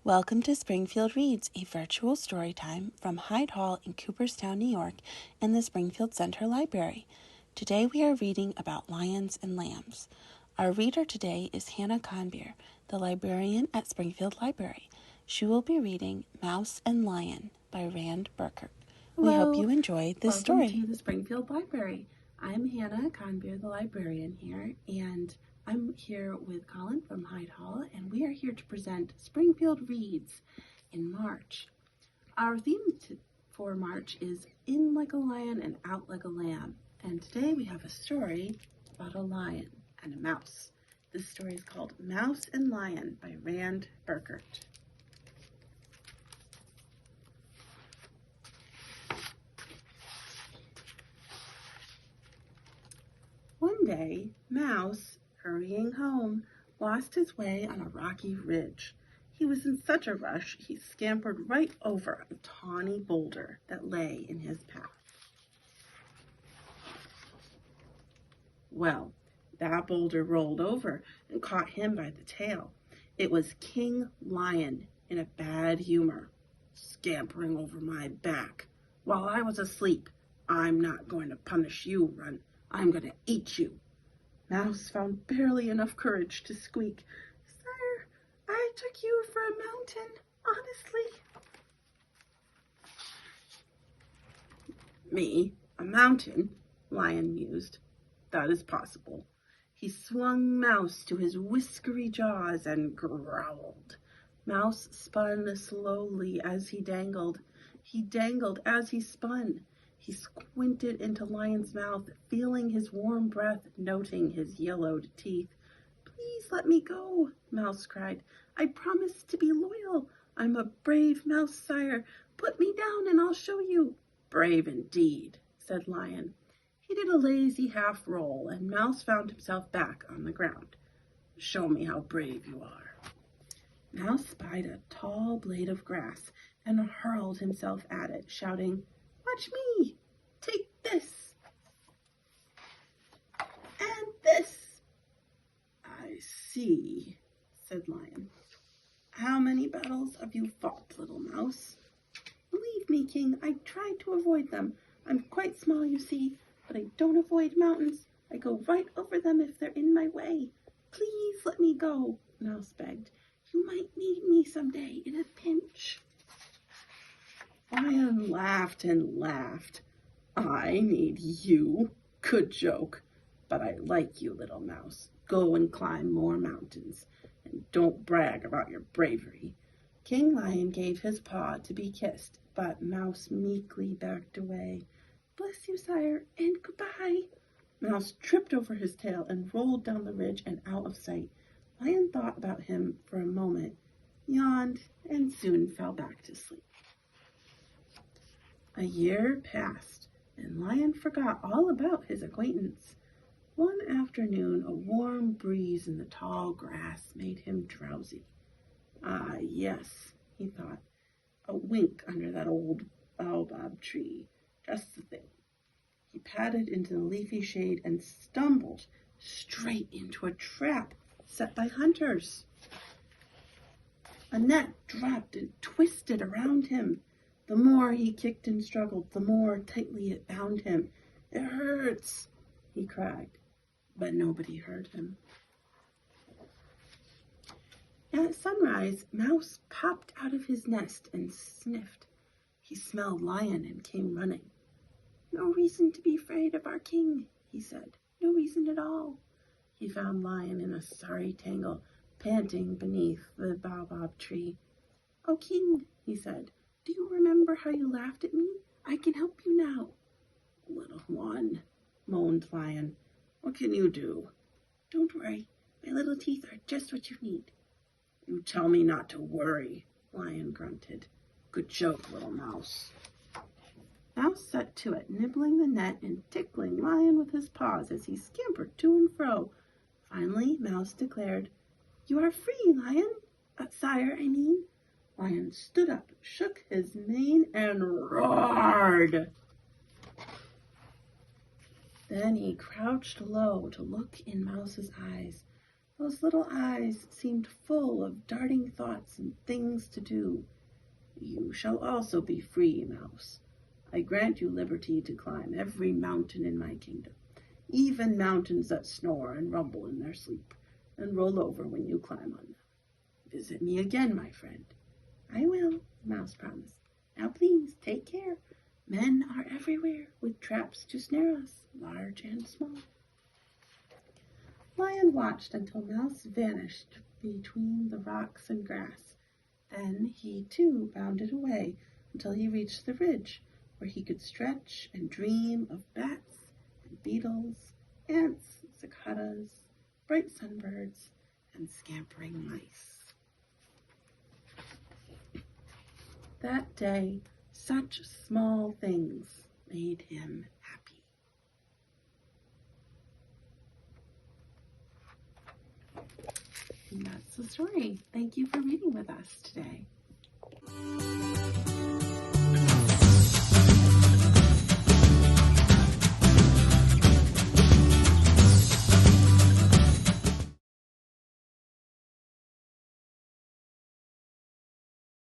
Welcome to Springfield Reads, a virtual story time from Hyde Hall in Cooperstown, New York, and the Springfield Center Library. Today we are reading about lions and lambs. Our reader today is Hannah Conbeer, the librarian at Springfield Library. She will be reading Mouse and Lion by Rand Burkert. We hope you enjoy this story. Welcome to the Springfield Library. I'm Hannah Conbeer, the librarian here, and I'm here with Colin from Hyde Hall, and we are here to present Springfield Reads in March. Our theme for March is In Like a Lion and Out Like a Lamb, and today we have a story about a lion and a mouse. This story is called Mouse and Lion by Rand Burkert. One day, Mouse, hurrying home, lost his way on a rocky ridge. He was in such a rush, he scampered right over a tawny boulder that lay in his path. Well, that boulder rolled over and caught him by the tail. It was King Lion in a bad humor, scampering over my back. While I was asleep, I'm not going to punish you, Run. I'm going to eat you. Mouse found barely enough courage to squeak, "Sire, I took you for a mountain, honestly." "Me? A mountain?" Lion mused. "That is possible." He swung Mouse to his whiskery jaws and growled. Mouse spun slowly as he dangled. He dangled as he spun. He squinted into Lion's mouth, feeling his warm breath, noting his yellowed teeth. "Please let me go," Mouse cried. "I promise to be loyal. I'm a brave mouse, sire. Put me down and I'll show you." "Brave indeed," said Lion. He did a lazy half roll, and Mouse found himself back on the ground. "Show me how brave you are." Mouse spied a tall blade of grass and hurled himself at it, shouting, "Watch me! Take this! And this!" "I see," said Lion. "How many battles have you fought, little mouse?" "Believe me, King, I tried to avoid them. I'm quite small, you see, but I don't avoid mountains. I go right over them if they're in my way. Please let me go," Mouse begged. "You might need me someday in a pinch." Lion laughed and laughed. "I need you? Good joke. But I like you, little mouse. Go and climb more mountains, and don't brag about your bravery." King Lion gave his paw to be kissed, but Mouse meekly backed away. "Bless you, sire, and goodbye." Mouse tripped over his tail and rolled down the ridge and out of sight. Lion thought about him for a moment, yawned, and soon fell back to sleep. A year passed, and Lion forgot all about his acquaintance. One afternoon, a warm breeze in the tall grass made him drowsy. "Ah, yes," he thought, "a wink under that old baobab tree. Just the thing." He padded into the leafy shade and stumbled straight into a trap set by hunters. A net dropped and twisted around him. The more he kicked and struggled, the more tightly it bound him. "It hurts," he cried, but nobody heard him. At sunrise, Mouse popped out of his nest and sniffed. He smelled Lion and came running. "No reason to be afraid of our king," he said. "No reason at all." He found Lion in a sorry tangle, panting beneath the baobab tree. "Oh, King," he said, "do you remember how you laughed at me? I can help you now." "Little one," moaned Lion. "What can you do?" "Don't worry. My little teeth are just what you need." "You tell me not to worry," Lion grunted. "Good joke, little mouse." Mouse set to it, nibbling the net and tickling Lion with his paws as he scampered to and fro. Finally, Mouse declared, "You are free, Lion. Sire, I mean." Lion stood up, shook his mane, and roared. Then he crouched low to look in Mouse's eyes. Those little eyes seemed full of darting thoughts and things to do. You shall also be free, Mouse. I grant you liberty to climb every mountain in my kingdom, even mountains that snore and rumble in their sleep and roll over when you climb on them. Visit me again, my friend. I will, Mouse promised. Now please, take care. Men are everywhere with traps to snare us, large and small. Lion watched until Mouse vanished between the rocks and grass. Then he, too, bounded away until he reached the ridge, where he could stretch and dream of bats and beetles, ants, cicadas, bright sunbirds, and scampering mice. That day, such small things made him happy. And that's the story. Thank you for reading with us today.